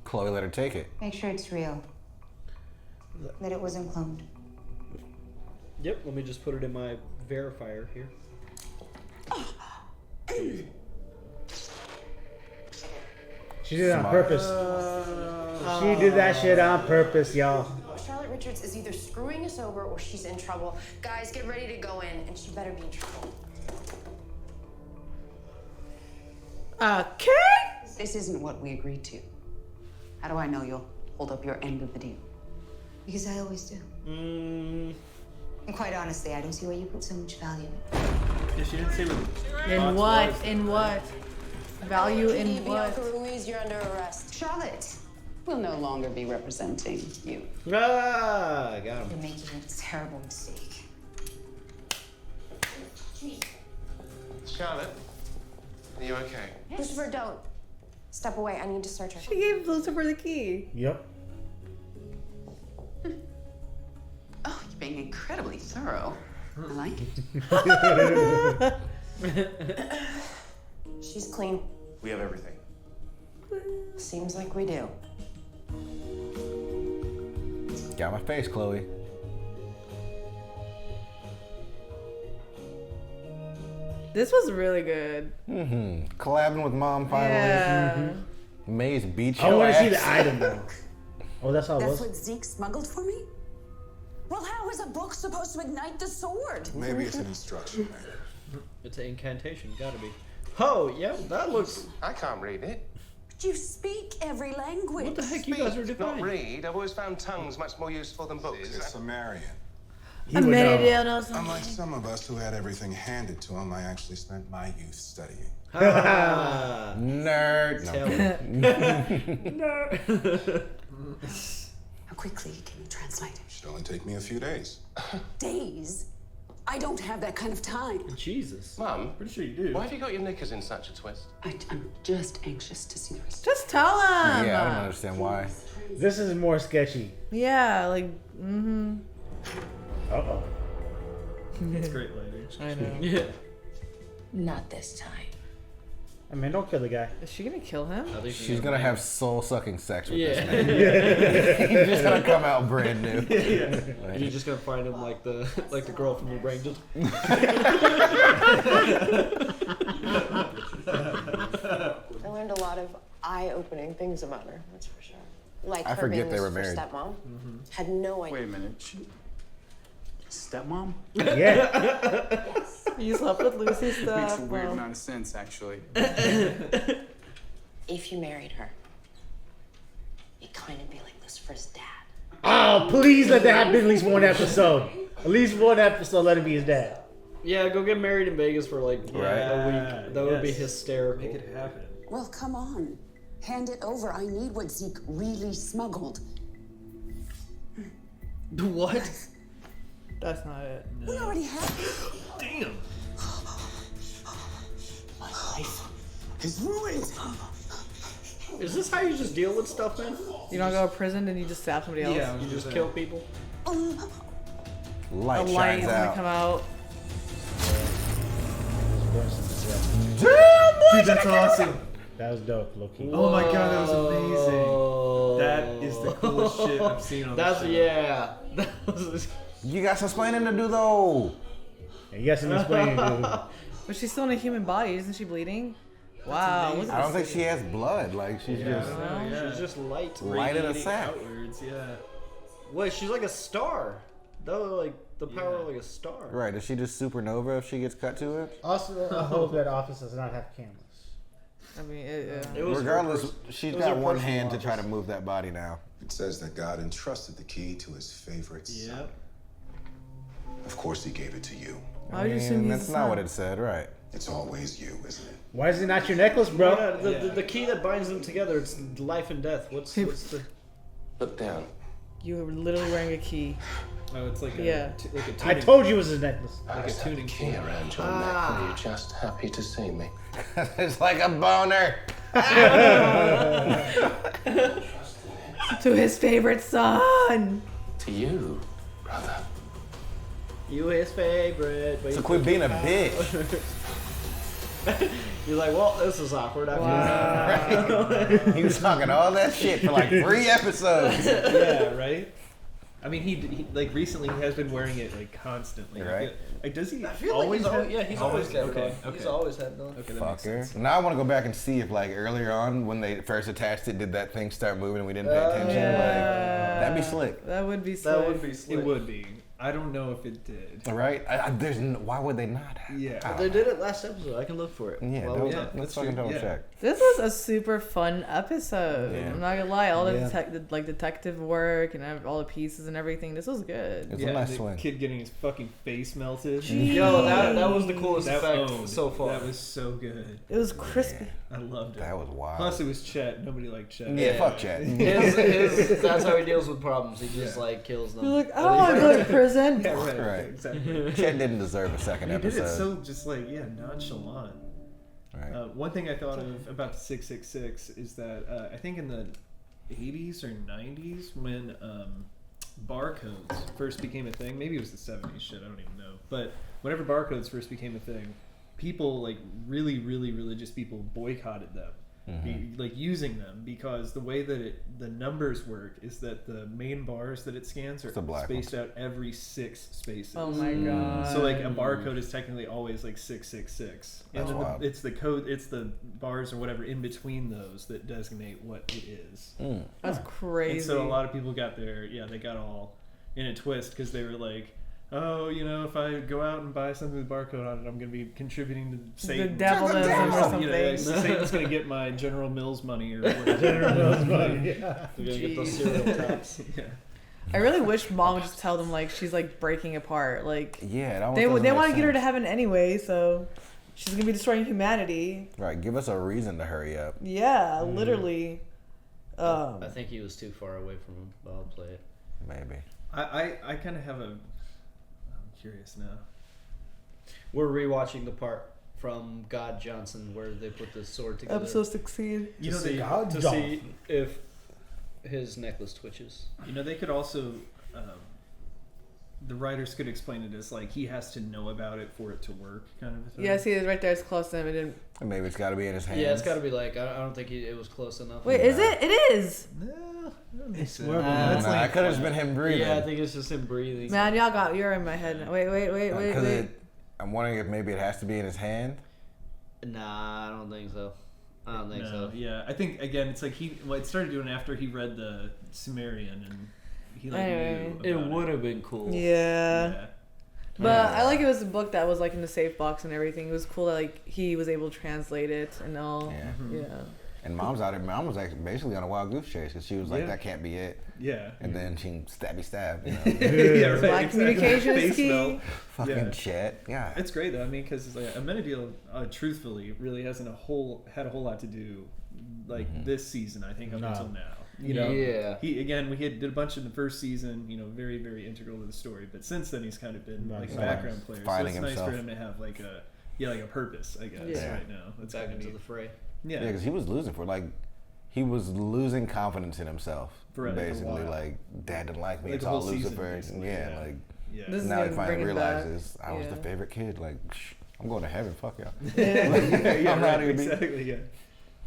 [SPEAKER 4] Chloe let her take it.
[SPEAKER 9] Make sure it's real. That it wasn't cloned.
[SPEAKER 5] Yep, let me just put it in my verifier here.
[SPEAKER 1] She did it on purpose. She did that shit on purpose, y'all.
[SPEAKER 11] Charlotte Richards is either screwing us over or she's in trouble. Guys, get ready to go in, and she better be in trouble.
[SPEAKER 2] Okay.
[SPEAKER 8] This isn't what we agreed to. How do I know you'll hold up your end of the deal?
[SPEAKER 9] Because I always do. And quite honestly, I don't see why you put so much value in it.
[SPEAKER 3] Yeah, she didn't say what.
[SPEAKER 2] In
[SPEAKER 3] Fox
[SPEAKER 2] what?
[SPEAKER 3] was.
[SPEAKER 2] In what? Value in
[SPEAKER 11] Bianca
[SPEAKER 2] what?
[SPEAKER 11] Ruiz, you're under arrest.
[SPEAKER 8] Charlotte will no longer be representing you.
[SPEAKER 5] Ah, got him.
[SPEAKER 9] You're making a terrible mistake.
[SPEAKER 6] Charlotte, are you okay?
[SPEAKER 11] Lucifer, don't. Step away. I need to search her.
[SPEAKER 2] She gave Lucifer the key.
[SPEAKER 1] Yep.
[SPEAKER 8] Oh, you're being incredibly thorough. I like it.
[SPEAKER 11] She's clean.
[SPEAKER 13] We have everything.
[SPEAKER 11] Seems like we do.
[SPEAKER 4] Got my face, Chloe.
[SPEAKER 2] This was really good.
[SPEAKER 4] Collabing with mom finally.
[SPEAKER 2] Yeah.
[SPEAKER 4] Maze beat
[SPEAKER 1] I
[SPEAKER 4] your
[SPEAKER 1] want to see
[SPEAKER 4] ass.
[SPEAKER 1] the item now. Oh, that's how it
[SPEAKER 10] That's
[SPEAKER 1] was.
[SPEAKER 10] what Zeke smuggled for me? Well, how is a book supposed to ignite the sword?
[SPEAKER 7] Maybe it's an instruction manual.
[SPEAKER 5] It's an incantation, gotta be. Oh, yeah, that looks.
[SPEAKER 6] I can't read it.
[SPEAKER 10] But you speak every language.
[SPEAKER 5] What the heck you guys are
[SPEAKER 6] Not
[SPEAKER 5] defining?
[SPEAKER 6] read. I've always found tongues much more useful than books.
[SPEAKER 7] It's Sumerian.
[SPEAKER 1] He would know.
[SPEAKER 7] Unlike some of us who had everything handed to them, I actually spent my youth studying.
[SPEAKER 5] Ah,
[SPEAKER 4] Nerd.
[SPEAKER 5] tell
[SPEAKER 4] No.
[SPEAKER 8] How quickly can you translate it?
[SPEAKER 7] Should only take me a few days.
[SPEAKER 10] Days?
[SPEAKER 8] I don't have that kind of time.
[SPEAKER 5] Jesus.
[SPEAKER 6] Mum,
[SPEAKER 3] Pretty sure you do.
[SPEAKER 6] why have you got your knickers in such a twist?
[SPEAKER 8] I'm just anxious to see the rest.
[SPEAKER 2] Just tell him.
[SPEAKER 4] Yeah, I don't understand why.
[SPEAKER 1] This is more sketchy.
[SPEAKER 2] Yeah, like,
[SPEAKER 1] Uh-oh.
[SPEAKER 3] It's great lighting.
[SPEAKER 2] I know.
[SPEAKER 5] Yeah.
[SPEAKER 11] Not this time.
[SPEAKER 1] I mean, don't kill the guy.
[SPEAKER 2] Is she gonna kill him?
[SPEAKER 4] She's gonna have soul-sucking sex with
[SPEAKER 5] Yeah.
[SPEAKER 4] this man. He's just gonna come out brand new.
[SPEAKER 5] And you're just gonna find him like the girl from the brain. Just
[SPEAKER 11] I learned a lot of eye-opening things about her, that's for sure. Like
[SPEAKER 4] I
[SPEAKER 11] her
[SPEAKER 4] forget
[SPEAKER 11] being
[SPEAKER 4] they were
[SPEAKER 11] Lucifer's
[SPEAKER 4] married.
[SPEAKER 11] stepmom. Had no idea.
[SPEAKER 15] Wait a minute. Stepmom?
[SPEAKER 1] Yeah.
[SPEAKER 2] You slept with Lucy's
[SPEAKER 15] Makes
[SPEAKER 2] stuff.
[SPEAKER 15] a weird amount of sense, actually.
[SPEAKER 11] If you married her, you'd kind of be like Lucifer's dad.
[SPEAKER 1] Oh, please let that happen at least one episode. At least one episode, let him be his dad.
[SPEAKER 5] yeah, go get married in Vegas for like
[SPEAKER 4] Right.
[SPEAKER 5] a week. That would be
[SPEAKER 3] Yes.
[SPEAKER 5] hysterical.
[SPEAKER 3] Make it happen.
[SPEAKER 8] Well, come on. Hand it over. I need what Zeke really smuggled.
[SPEAKER 5] What?
[SPEAKER 2] That's not it.
[SPEAKER 8] We already have.
[SPEAKER 3] Damn.
[SPEAKER 8] My life is ruined.
[SPEAKER 5] Is this how you just deal with stuff, man?
[SPEAKER 2] You don't go to prison and you just stab somebody else?
[SPEAKER 3] Yeah,
[SPEAKER 5] You just kill people?
[SPEAKER 4] Light
[SPEAKER 2] The light
[SPEAKER 4] shines
[SPEAKER 2] is gonna
[SPEAKER 4] out.
[SPEAKER 2] come out.
[SPEAKER 3] Dude, that's awesome.
[SPEAKER 1] That was dope, Loki.
[SPEAKER 3] Oh my god, that was amazing. That is the coolest shit I've seen on
[SPEAKER 5] That's
[SPEAKER 3] the show.
[SPEAKER 5] yeah. That was.
[SPEAKER 4] You got some explaining to do though.
[SPEAKER 1] Yeah, you got some explaining to do.
[SPEAKER 2] But she's still in a human body, isn't she bleeding? Wow. Look
[SPEAKER 4] I
[SPEAKER 2] at
[SPEAKER 4] don't
[SPEAKER 2] this.
[SPEAKER 4] think she has blood. Like she's just
[SPEAKER 5] She's just light.
[SPEAKER 4] light in a
[SPEAKER 3] Radiating
[SPEAKER 4] sack.
[SPEAKER 3] outwards, yeah.
[SPEAKER 5] Wait, she's like a star. That was like the power of like a star.
[SPEAKER 4] Right? Is she just supernova if she gets cut to it?
[SPEAKER 1] Also, I hope that office does not have cameras.
[SPEAKER 2] I mean, it
[SPEAKER 4] Regardless, she's
[SPEAKER 5] it was
[SPEAKER 4] got
[SPEAKER 5] her
[SPEAKER 4] one
[SPEAKER 5] personal
[SPEAKER 4] hand to
[SPEAKER 5] office.
[SPEAKER 4] try to move that body now.
[SPEAKER 7] It says that God entrusted the key to his favorite son.
[SPEAKER 3] Yep.
[SPEAKER 7] Of course he gave it to you.
[SPEAKER 2] Why would you assume he's
[SPEAKER 4] That's
[SPEAKER 2] the
[SPEAKER 4] not
[SPEAKER 2] son?
[SPEAKER 4] what it said, right?
[SPEAKER 7] It's always you, isn't it?
[SPEAKER 1] Why is it not your necklace, bro?
[SPEAKER 5] Yeah, the key that binds them together, it's life and death. What's the...
[SPEAKER 6] Look down.
[SPEAKER 2] You were literally wearing a key.
[SPEAKER 3] Oh, it's like a,
[SPEAKER 2] Yeah.
[SPEAKER 3] like a
[SPEAKER 1] I
[SPEAKER 3] tuning,
[SPEAKER 1] told you it was his necklace.
[SPEAKER 3] like a
[SPEAKER 6] Is that
[SPEAKER 3] tuning
[SPEAKER 6] key
[SPEAKER 3] fork.
[SPEAKER 6] around your neck? Were you just happy to see me?
[SPEAKER 4] It's like a boner.
[SPEAKER 2] To his favorite son.
[SPEAKER 6] To you, brother.
[SPEAKER 5] You his favorite. But
[SPEAKER 4] So quit being a bitch.
[SPEAKER 5] You're like, well, this is awkward.
[SPEAKER 4] He was talking all that shit for like 3 episodes.
[SPEAKER 3] Yeah, right? I mean, he like recently he has been wearing it like constantly.
[SPEAKER 4] Right.
[SPEAKER 3] Like, does he
[SPEAKER 5] I feel
[SPEAKER 3] always
[SPEAKER 5] like
[SPEAKER 3] have?
[SPEAKER 5] he's always had
[SPEAKER 3] okay.
[SPEAKER 5] none.
[SPEAKER 3] Okay.
[SPEAKER 5] He's always had none.
[SPEAKER 3] Okay, that makes sense.
[SPEAKER 4] Fucker. Now I want to go back and see if like earlier on when they first attached it, did that thing start moving and we didn't pay attention?
[SPEAKER 2] Yeah.
[SPEAKER 4] Like that'd be slick.
[SPEAKER 2] That would be slick.
[SPEAKER 5] That would be slick.
[SPEAKER 3] It would be. I don't know if it did.
[SPEAKER 4] Right? Why would they not have?
[SPEAKER 3] Yeah.
[SPEAKER 5] They did it last episode. I can look for it.
[SPEAKER 4] Yeah,
[SPEAKER 5] While
[SPEAKER 4] don't-
[SPEAKER 5] we-
[SPEAKER 3] yeah,
[SPEAKER 4] let's
[SPEAKER 3] that's
[SPEAKER 4] fucking
[SPEAKER 3] true.
[SPEAKER 4] double
[SPEAKER 3] Yeah.
[SPEAKER 4] check.
[SPEAKER 2] This was a super fun episode.
[SPEAKER 4] Yeah.
[SPEAKER 2] I'm not gonna lie, all the
[SPEAKER 1] Yeah.
[SPEAKER 2] like detective work and all the pieces and everything. This was good.
[SPEAKER 4] It's
[SPEAKER 3] Yeah,
[SPEAKER 4] a nice
[SPEAKER 3] the
[SPEAKER 4] swing.
[SPEAKER 3] kid getting his fucking face melted.
[SPEAKER 5] Yo, that was the coolest
[SPEAKER 3] That
[SPEAKER 5] effect
[SPEAKER 3] owned.
[SPEAKER 5] so far.
[SPEAKER 3] That was so good.
[SPEAKER 2] It was crispy.
[SPEAKER 3] I loved it.
[SPEAKER 4] That was wild.
[SPEAKER 3] Plus, it was Chet. Nobody liked Chet.
[SPEAKER 4] Yeah, fuck Chad.
[SPEAKER 5] That's how he deals with problems. He just like kills them.
[SPEAKER 2] You're like, I don't want to go to prison.
[SPEAKER 3] Yeah, right.
[SPEAKER 4] Right.
[SPEAKER 3] Exactly.
[SPEAKER 4] Chad didn't deserve a second
[SPEAKER 3] He did
[SPEAKER 4] episode.
[SPEAKER 3] it so just like nonchalant.
[SPEAKER 4] Right.
[SPEAKER 3] One thing I thought of about the 666 is that I think in the 80s or 90s when barcodes first became a thing, maybe it was the 70s, shit, I don't even know. But whenever barcodes first became a thing, people like really religious people boycotted them. Like using them because the way that the numbers work is that the main bars that it scans are
[SPEAKER 4] It's the black
[SPEAKER 3] spaced out every 6 spaces.
[SPEAKER 2] Oh my god.
[SPEAKER 3] So like a barcode is technically always like 666, and
[SPEAKER 4] That's
[SPEAKER 3] then
[SPEAKER 4] wild.
[SPEAKER 3] it's the code, it's the bars or whatever in between those that designate what it is.
[SPEAKER 2] That's crazy.
[SPEAKER 3] And so a lot of people got they got all in a twist because they were like, oh, if I go out and buy something with barcode on it, I'm going to be contributing to Satan.
[SPEAKER 2] The devilism or something.
[SPEAKER 3] Satan's going to get my General Mills money or whatever.
[SPEAKER 1] General Mills money. Yeah.
[SPEAKER 5] You're gonna get those cereal taps.
[SPEAKER 3] Yeah.
[SPEAKER 2] I really wish mom would just tell them like she's like breaking apart. Like
[SPEAKER 4] Yeah,
[SPEAKER 2] they want to get her to heaven anyway, so she's gonna be destroying humanity.
[SPEAKER 4] Right, give us a reason to hurry up.
[SPEAKER 2] Yeah, literally.
[SPEAKER 5] I think he was too far away from him, but I'll play it.
[SPEAKER 4] Maybe.
[SPEAKER 3] I kind of have I'm curious now.
[SPEAKER 5] We're rewatching the part from God Johnson where they put the sword together.
[SPEAKER 2] Episode 16.
[SPEAKER 3] You know,
[SPEAKER 5] to see if his necklace twitches.
[SPEAKER 3] You know, they could also, the writers could explain it as like he has to know about it for it to work, kind of a thing.
[SPEAKER 2] Yeah, see, it's right there. It's close to him. It didn't.
[SPEAKER 4] Maybe it's got to be in his hands.
[SPEAKER 5] Yeah, it's got to be like I don't think it was close enough.
[SPEAKER 2] Wait, is it? It is.
[SPEAKER 1] It's
[SPEAKER 4] I could have just been him breathing.
[SPEAKER 5] Yeah, I think it's just him breathing.
[SPEAKER 2] Man, you're in my head now. Wait.
[SPEAKER 4] I'm wondering if maybe it has to be in his hand.
[SPEAKER 5] Nah, I don't think so. I don't think so.
[SPEAKER 3] Yeah, I think again, it's like it started doing after he read the Sumerian and he like knew.
[SPEAKER 5] It would have been cool.
[SPEAKER 2] Yeah. But I like it was a book that was like in the safe box and everything. It was cool that like he was able to translate it and all. Yeah.
[SPEAKER 4] And Mom was actually basically on a wild goose chase because she was like, "That can't be it."
[SPEAKER 3] Yeah.
[SPEAKER 4] And then she stab. You know?
[SPEAKER 3] Yeah, right.
[SPEAKER 2] Black communication is key.
[SPEAKER 4] Fucking shit. Yeah.
[SPEAKER 3] It's great though. I mean, because like Amenadiel, truthfully, really hasn't had a whole lot to do like this season. I think up until now. You know, we did a bunch in the first season. You know, very very integral to the story. But since then, he's kind of been like a background player. So it's nice for him to have like a purpose. I guess right now. That's
[SPEAKER 5] back into the fray.
[SPEAKER 4] Yeah, because he was losing confidence in himself. Basically, like Dad didn't like me. It's all Lucifer. Now he finally realizes I was the favorite kid. Like, I'm going to heaven. Fuck y'all.
[SPEAKER 3] I'm not exactly.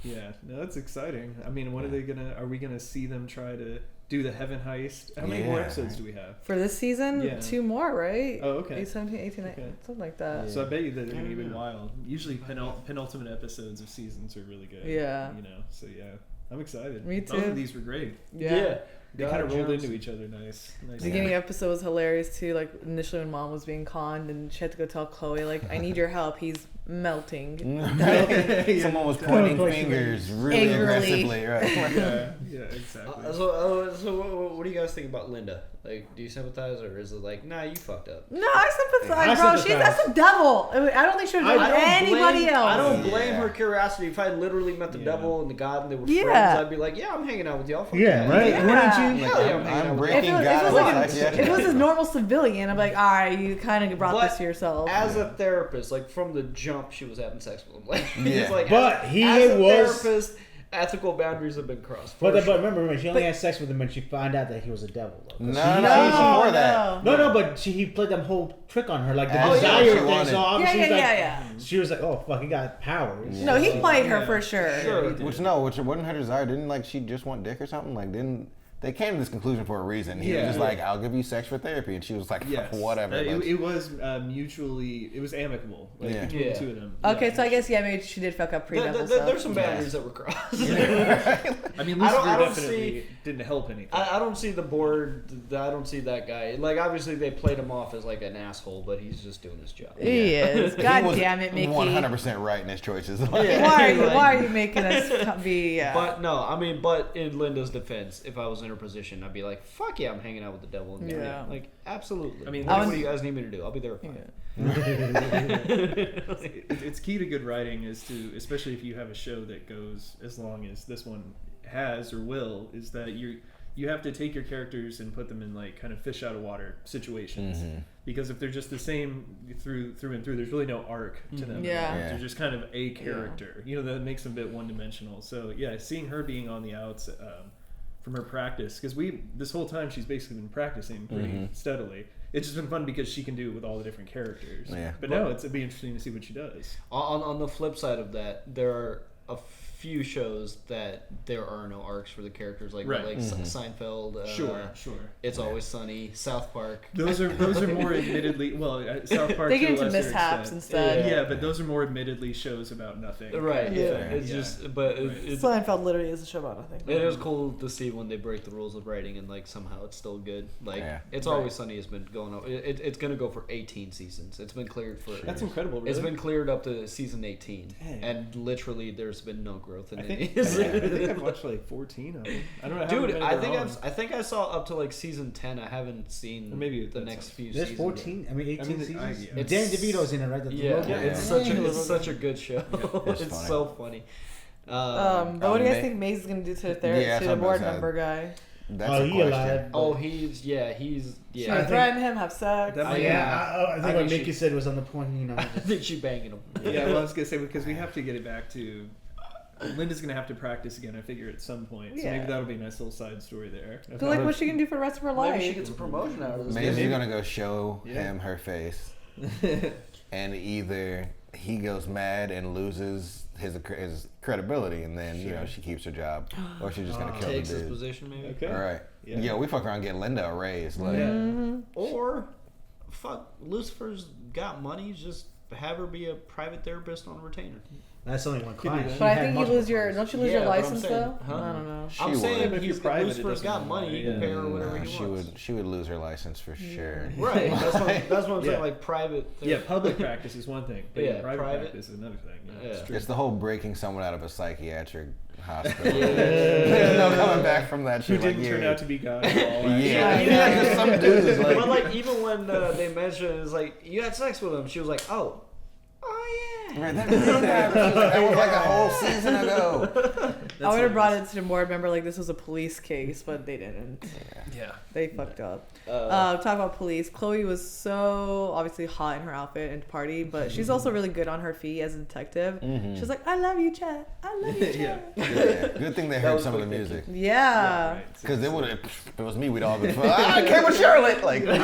[SPEAKER 3] Yeah, no, that's exciting. I mean, are we gonna see them try to do the heaven heist? How many more episodes do we have?
[SPEAKER 2] For this season? Yeah. 2 more, right?
[SPEAKER 3] Oh, okay.
[SPEAKER 2] 17, 18, something like that.
[SPEAKER 3] So I bet you that they're gonna be wild. Usually penultimate episodes of seasons are really good.
[SPEAKER 2] Yeah.
[SPEAKER 3] You know, so yeah. I'm excited.
[SPEAKER 2] Me too.
[SPEAKER 3] Both of these were great.
[SPEAKER 2] Yeah.
[SPEAKER 3] They kind of rolled into each other nice.
[SPEAKER 2] The beginning episode was hilarious too. Like initially when Mom was being conned and she had to go tell Chloe like, "I need your help. He's melting."
[SPEAKER 4] Someone was pointing fingers really aggressively, right?
[SPEAKER 3] Yeah, exactly.
[SPEAKER 5] So what do you guys think about Linda? Like, do you sympathize or is it like, nah, you fucked up?
[SPEAKER 2] No, I sympathize, bro. That's the devil. I don't think she would do anybody else.
[SPEAKER 5] I don't blame her curiosity. If I literally met the devil and the god and they were friends, I'd be like, yeah, I'm hanging out with y'all.
[SPEAKER 1] Right? Wouldn't you?
[SPEAKER 5] Hell yeah,
[SPEAKER 4] I'm breaking God.
[SPEAKER 2] If it was a normal civilian, I'm like, all right, you kind of brought this to yourself.
[SPEAKER 5] As a therapist, like from the jump, she was having sex with him. Like,
[SPEAKER 1] but as a therapist,
[SPEAKER 5] ethical boundaries have been crossed.
[SPEAKER 1] But remember, she only had sex with him when she found out that he was a devil. Though.
[SPEAKER 4] Before that.
[SPEAKER 1] No, but he played that whole trick on her, like the desire thing. So obviously, she was like, "Oh fuck, he got powers."
[SPEAKER 2] No, he played her for sure.
[SPEAKER 4] Which wasn't her desire. Didn't she just want dick or something? Like they came to this conclusion for a reason. He was just like, "I'll give you sex for therapy," and she was like, "Whatever."
[SPEAKER 3] It was mutually. It was amicable between the two of them.
[SPEAKER 2] Okay, so I guess maybe she did fuck up pre-devil stuff.
[SPEAKER 5] There's some boundaries that were crossed.
[SPEAKER 3] I mean, Lucifer definitely didn't help anything.
[SPEAKER 5] I don't see the board. I don't see that guy. Like, obviously, they played him off as like an asshole, but he's just doing his job.
[SPEAKER 2] He is. God damn it, Mickey.
[SPEAKER 4] 100% right in his choices.
[SPEAKER 2] Why are you making us be?
[SPEAKER 5] But no, I mean, but in Linda's defense, if I was in her position, I'd be like, fuck yeah, I'm hanging out with the devil. And like, absolutely. I mean, what do you guys need me to do? I'll be there.
[SPEAKER 3] It's key to good writing is to, especially if you have a show that goes as long as this one has or will, is that you have to take your characters and put them in like kind of fish out of water situations, because if they're just the same through and through, there's really no arc to them. They're just kind of a character, you know, that makes them a bit one-dimensional. So yeah, seeing her being on the outs from her practice, because this whole time she's basically been practicing pretty steadily. It's just been fun because she can do it with all the different characters. But no, it'd be interesting to see what she does.
[SPEAKER 5] On the flip side of that, there are a few shows that there are no arcs for the characters, like Seinfeld.
[SPEAKER 3] Sure.
[SPEAKER 5] It's Always Sunny, South Park.
[SPEAKER 3] Those are more admittedly South Park.
[SPEAKER 2] They get into mishaps instead.
[SPEAKER 3] Yeah, but those are more admittedly shows about nothing.
[SPEAKER 5] Right. It's just, but
[SPEAKER 2] Seinfeld literally is a show about nothing.
[SPEAKER 5] It is cool to see when they break the rules of writing and like somehow it's still good. Like It's Always Sunny has been going up. It's going to go for 18 seasons. It's been cleared for.
[SPEAKER 3] That's incredible. Really?
[SPEAKER 5] It's been cleared up to season 18, and literally there's been no growth in it.
[SPEAKER 3] I think I've watched like 14 of them. I don't know.
[SPEAKER 5] Dude, I think I saw up to like season 10. I haven't seen the next few seasons.
[SPEAKER 1] There's 14. I mean, 18 seasons.
[SPEAKER 5] Dan
[SPEAKER 1] DeVito's in it, right?
[SPEAKER 5] It's such a good show. It's so funny.
[SPEAKER 2] But what do you guys think Maze is gonna do to the board member guy?
[SPEAKER 4] That's
[SPEAKER 1] Oh,
[SPEAKER 4] a
[SPEAKER 1] he
[SPEAKER 4] question.
[SPEAKER 1] alive?
[SPEAKER 5] Oh, he's
[SPEAKER 2] Should
[SPEAKER 5] yeah.
[SPEAKER 2] I threaten him? Have sex?
[SPEAKER 1] I think what Mickey said was on the point. You know,
[SPEAKER 5] I think she banging him.
[SPEAKER 3] Yeah, well, I was gonna say because we have to get it back to. Linda's gonna have to practice again, I figure, at some point. So
[SPEAKER 2] Yeah.
[SPEAKER 3] maybe that'll be a nice little side story there.
[SPEAKER 2] So like, what's she gonna do for the rest of her life?
[SPEAKER 5] Maybe she gets a promotion out of this.
[SPEAKER 4] Maybe she's gonna go show him her face, and either he goes mad and loses his credibility, and then you know she keeps her job, or she's just gonna kill the
[SPEAKER 5] takes his
[SPEAKER 4] dude.
[SPEAKER 5] position, maybe.
[SPEAKER 3] Okay.
[SPEAKER 4] All right. Yeah, we fuck around getting Linda a raise. Like,
[SPEAKER 5] Or, fuck, Lucifer's got money. Just have her be a private therapist on a retainer.
[SPEAKER 1] that's only one client.
[SPEAKER 2] But I think you lose your. Don't you lose your
[SPEAKER 5] Yeah, but I'm
[SPEAKER 2] license
[SPEAKER 5] saying-
[SPEAKER 2] though?
[SPEAKER 5] huh?
[SPEAKER 2] I don't know.
[SPEAKER 5] I'm saying
[SPEAKER 3] If
[SPEAKER 5] he's
[SPEAKER 3] you're private, it
[SPEAKER 5] Lucifer's
[SPEAKER 3] doesn't
[SPEAKER 5] got money. He can pay her whatever he
[SPEAKER 4] she
[SPEAKER 5] wants.
[SPEAKER 4] she would lose her license for sure.
[SPEAKER 5] Right. That's what I'm saying.
[SPEAKER 3] Yeah.
[SPEAKER 5] Like private.
[SPEAKER 3] Yeah, public practice is one thing, but
[SPEAKER 5] Yeah,
[SPEAKER 3] private
[SPEAKER 5] private.
[SPEAKER 3] practice is another thing. Yeah,
[SPEAKER 5] Yeah.
[SPEAKER 3] it's true.
[SPEAKER 4] It's the whole breaking someone out of a psychiatric hospital. There's no coming back from that
[SPEAKER 3] Who
[SPEAKER 4] shit.
[SPEAKER 3] didn't
[SPEAKER 4] like,
[SPEAKER 3] turn
[SPEAKER 4] yeah.
[SPEAKER 3] out to be God at all.
[SPEAKER 4] Yeah, just some dudes like.
[SPEAKER 5] But like even when they mentioned it's like you had sex with him, she was like, oh yeah.
[SPEAKER 4] Right, that was like a whole season ago.
[SPEAKER 2] I would have brought it to the board. Remember, like this was a police case, but they didn't.
[SPEAKER 3] Yeah.
[SPEAKER 2] They fucked up. Talk about police. Chloe was so obviously hot in her outfit and party, but she's also really good on her feet as a detective. She's like, I love you, Chad. I love you, Chad.
[SPEAKER 4] Yeah. Good thing they heard some of the music.
[SPEAKER 2] Yeah.
[SPEAKER 4] Because it would have, if it was me, we'd all been fun. I came with Charlotte. Like, oh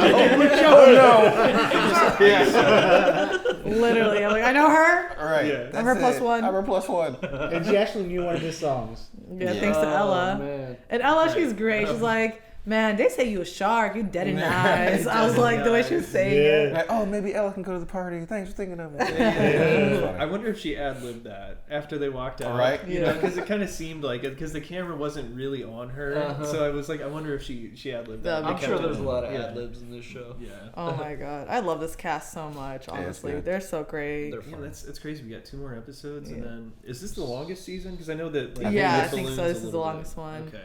[SPEAKER 4] no.
[SPEAKER 2] Literally, I'm like, I know her.
[SPEAKER 4] All right.
[SPEAKER 3] Yeah.
[SPEAKER 2] I'm her plus one.
[SPEAKER 4] I'm her plus one.
[SPEAKER 1] And she actually knew one of his songs.
[SPEAKER 2] Yeah, thanks to Ella.
[SPEAKER 5] Man.
[SPEAKER 2] And Ella, she's great. She's like, man, they say you a shark. You dead in the eyes. I was like, the way she was saying it.
[SPEAKER 4] Like, oh, maybe Ella can go to the party. Thanks for thinking of it.
[SPEAKER 3] I wonder if she ad-libbed that after they walked out.
[SPEAKER 4] Right.
[SPEAKER 3] You know, because it kind of seemed like it, because the camera wasn't really on her. So I was like, I wonder if she ad-libbed that.
[SPEAKER 5] I'm sure there's a lot of
[SPEAKER 3] Yeah.
[SPEAKER 5] ad libs in this show.
[SPEAKER 3] Yeah.
[SPEAKER 2] Oh my god, I love this cast so much. Honestly,
[SPEAKER 4] good.
[SPEAKER 2] they're so great.
[SPEAKER 5] They're
[SPEAKER 3] Yeah,
[SPEAKER 5] fun.
[SPEAKER 3] that's crazy. We got 2 more episodes, and then is this the longest season? Because I know that. Like,
[SPEAKER 2] Yeah,
[SPEAKER 3] the
[SPEAKER 2] I think so.
[SPEAKER 3] balloons
[SPEAKER 2] This
[SPEAKER 3] a
[SPEAKER 2] is the
[SPEAKER 3] little
[SPEAKER 2] longest
[SPEAKER 3] bit.
[SPEAKER 2] one.
[SPEAKER 3] Okay.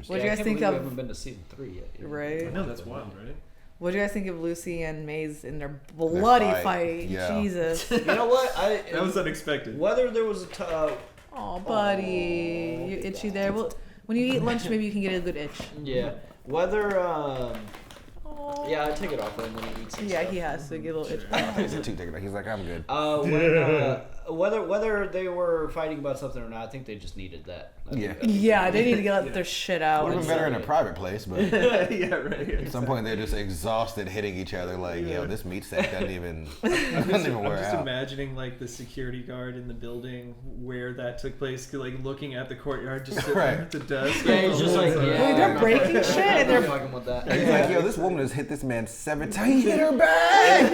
[SPEAKER 2] What do you guys think
[SPEAKER 5] We
[SPEAKER 2] of?
[SPEAKER 5] haven't been to season 3 yet.
[SPEAKER 2] Right.
[SPEAKER 3] I know that's wild, right?
[SPEAKER 2] What do you guys think of Lucy and Maze in their bloody
[SPEAKER 4] fight.
[SPEAKER 2] fight?
[SPEAKER 4] Yeah.
[SPEAKER 2] Jesus.
[SPEAKER 5] You know what?
[SPEAKER 3] That was unexpected.
[SPEAKER 5] Whether there was
[SPEAKER 2] Oh, buddy, you itchy there. Well, when you eat lunch, maybe you can get a good itch.
[SPEAKER 5] yeah, whether yeah, I take it off and then he eats.
[SPEAKER 2] Yeah, he has to get a little itch.
[SPEAKER 4] He's a two-taker. He's like, I'm good.
[SPEAKER 5] Whether they were fighting about something or not, I think they just needed that.
[SPEAKER 2] Yeah, they need to get their shit out.
[SPEAKER 4] Would have been better in a private place, but
[SPEAKER 3] Yeah, right.
[SPEAKER 4] at some point they're just exhausted hitting each other. Like, yo, this meat sack doesn't even
[SPEAKER 3] I'm
[SPEAKER 4] wear
[SPEAKER 3] just
[SPEAKER 4] out.
[SPEAKER 3] imagining like the security guard in the building where that took place, like looking at the courtyard, just sitting there at the desk.
[SPEAKER 5] Yeah, he's just like, yeah,
[SPEAKER 2] they're breaking shit. And
[SPEAKER 5] they're
[SPEAKER 2] they're
[SPEAKER 5] fucking with that.
[SPEAKER 4] He's like, yo, this woman has hit this man 7 times. He hit her back.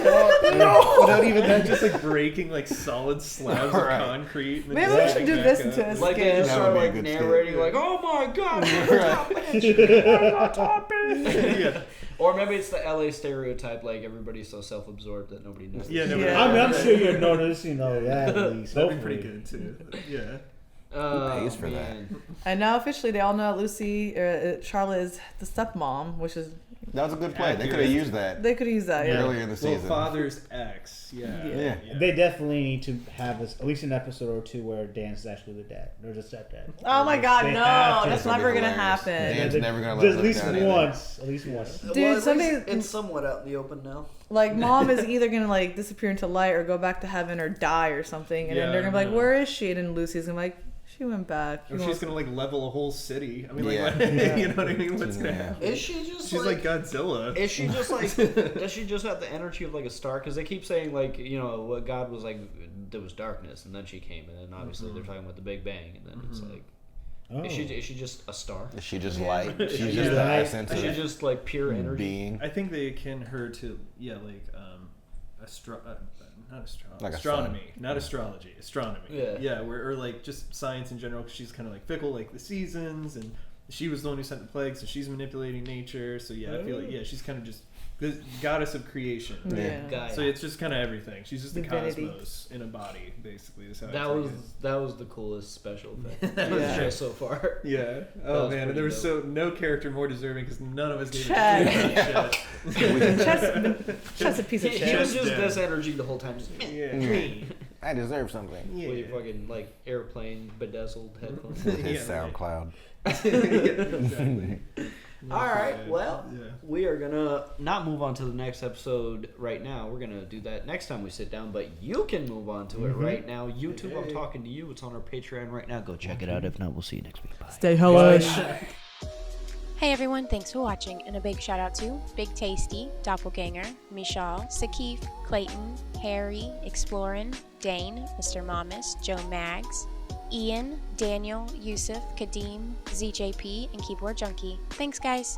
[SPEAKER 4] No.
[SPEAKER 3] Without even that, just like breaking like solid slabs of
[SPEAKER 4] Right.
[SPEAKER 3] concrete. And then
[SPEAKER 2] maybe
[SPEAKER 3] just
[SPEAKER 2] we should
[SPEAKER 3] getting
[SPEAKER 2] do
[SPEAKER 3] back
[SPEAKER 2] this
[SPEAKER 3] up.
[SPEAKER 2] into a
[SPEAKER 5] Like they
[SPEAKER 2] skit.
[SPEAKER 5] just
[SPEAKER 4] That
[SPEAKER 5] start
[SPEAKER 4] would be a
[SPEAKER 5] like
[SPEAKER 4] good skit.
[SPEAKER 5] narrating, like, "Oh my god, you're a top bitch."
[SPEAKER 3] Yeah.
[SPEAKER 5] Or maybe it's the LA stereotype, like everybody's so self-absorbed that nobody knows.
[SPEAKER 3] Yeah,
[SPEAKER 2] Yeah.
[SPEAKER 1] I mean, I'm sure you'll notice, you know, that at least.
[SPEAKER 3] That'd be
[SPEAKER 1] Hopefully.
[SPEAKER 3] pretty good too. Yeah.
[SPEAKER 5] Who
[SPEAKER 4] pays for that?
[SPEAKER 2] And now officially, they all know Lucy, Charlotte is the stepmom, which is
[SPEAKER 4] That was a good play. They could have used that
[SPEAKER 2] they could use that. Yeah.
[SPEAKER 4] earlier in the
[SPEAKER 3] Well,
[SPEAKER 4] season.
[SPEAKER 3] father's ex. Yeah.
[SPEAKER 1] They definitely need to have at least an episode or 2 where Dan's actually the dad or the stepdad.
[SPEAKER 2] Oh my god,
[SPEAKER 1] They
[SPEAKER 2] no,
[SPEAKER 1] have to.
[SPEAKER 2] that's
[SPEAKER 4] That's
[SPEAKER 2] never
[SPEAKER 4] gonna
[SPEAKER 2] gonna
[SPEAKER 4] be hilarious.
[SPEAKER 2] happen.
[SPEAKER 4] Dan's never gonna let
[SPEAKER 1] Just
[SPEAKER 4] it
[SPEAKER 1] at least
[SPEAKER 4] down either.
[SPEAKER 1] once. At least once.
[SPEAKER 2] Dude,
[SPEAKER 5] Well, at
[SPEAKER 2] somebody
[SPEAKER 5] least it's somewhat out in the open now.
[SPEAKER 2] like mom is either gonna like disappear into light or go back to heaven or die or something, and then they're gonna be like, "Where is she?" And then Lucy's gonna be like, "She went back."
[SPEAKER 3] Or she's gonna like level a whole city. I mean, like,
[SPEAKER 4] Yeah.
[SPEAKER 3] what, you know what I mean? What's gonna happen?
[SPEAKER 5] Is she just?
[SPEAKER 3] She's like Godzilla.
[SPEAKER 5] Is she just like? Does she just have the energy of like a star? Because they keep saying like, you know, what God was like, there was darkness, and then she came, and then obviously they're talking about the Big Bang, and then it's like, is she just a star?
[SPEAKER 4] Is she just light? She's
[SPEAKER 3] Yeah.
[SPEAKER 4] just the essence
[SPEAKER 5] Is she
[SPEAKER 4] of
[SPEAKER 5] just like pure energy?
[SPEAKER 4] being.
[SPEAKER 3] I think they akin her to like
[SPEAKER 4] Like a
[SPEAKER 3] astronomy,
[SPEAKER 4] sun.
[SPEAKER 3] not astrology, astronomy.
[SPEAKER 5] Yeah.
[SPEAKER 3] Or like just science in general. 'Cause she's kind of like fickle, like the seasons, and she was the one who sent the plague, so she's manipulating nature. So yeah, I feel like she's kind of just the goddess of creation.
[SPEAKER 2] Yeah.
[SPEAKER 5] Gaia.
[SPEAKER 3] So it's just kind of everything. She's just the
[SPEAKER 2] Divinity.
[SPEAKER 3] cosmos in a body, basically. Is how I
[SPEAKER 5] That
[SPEAKER 3] take
[SPEAKER 5] was
[SPEAKER 3] it.
[SPEAKER 5] that was the coolest special effect
[SPEAKER 2] Yeah.
[SPEAKER 5] of the show so far.
[SPEAKER 3] Yeah.
[SPEAKER 5] That
[SPEAKER 3] Oh
[SPEAKER 5] was
[SPEAKER 3] man, and
[SPEAKER 5] pretty
[SPEAKER 3] there was
[SPEAKER 5] dope.
[SPEAKER 3] no character more deserving because none of us needed
[SPEAKER 2] Chad.
[SPEAKER 3] to do that shit.
[SPEAKER 2] Chad's a piece of
[SPEAKER 5] He
[SPEAKER 2] shit.
[SPEAKER 5] was just
[SPEAKER 3] dead.
[SPEAKER 5] this energy the whole time. Just
[SPEAKER 4] I deserve something.
[SPEAKER 5] with your fucking like airplane bedazzled headphones.
[SPEAKER 4] With his
[SPEAKER 3] Yeah, right.
[SPEAKER 4] SoundCloud.
[SPEAKER 3] Exactly.
[SPEAKER 5] All right, well, we are gonna not move on to the next episode right now. We're gonna do that next time we sit down, but you can move on to it right now. YouTube, I'm talking to you. It's on our Patreon right now. Go check it out. If not, we'll see you next week. Bye.
[SPEAKER 2] Stay hellish.
[SPEAKER 16] Hey everyone, thanks for watching, and a big shout out to Big Tasty, Doppelganger, Michal, Sakif, Clayton, Harry, Explorin, Dane, Mr. Mamas, Joe Mags, Ian, Daniel, Yusuf, Kadeem, ZJP, and Keyboard Junkie. Thanks guys!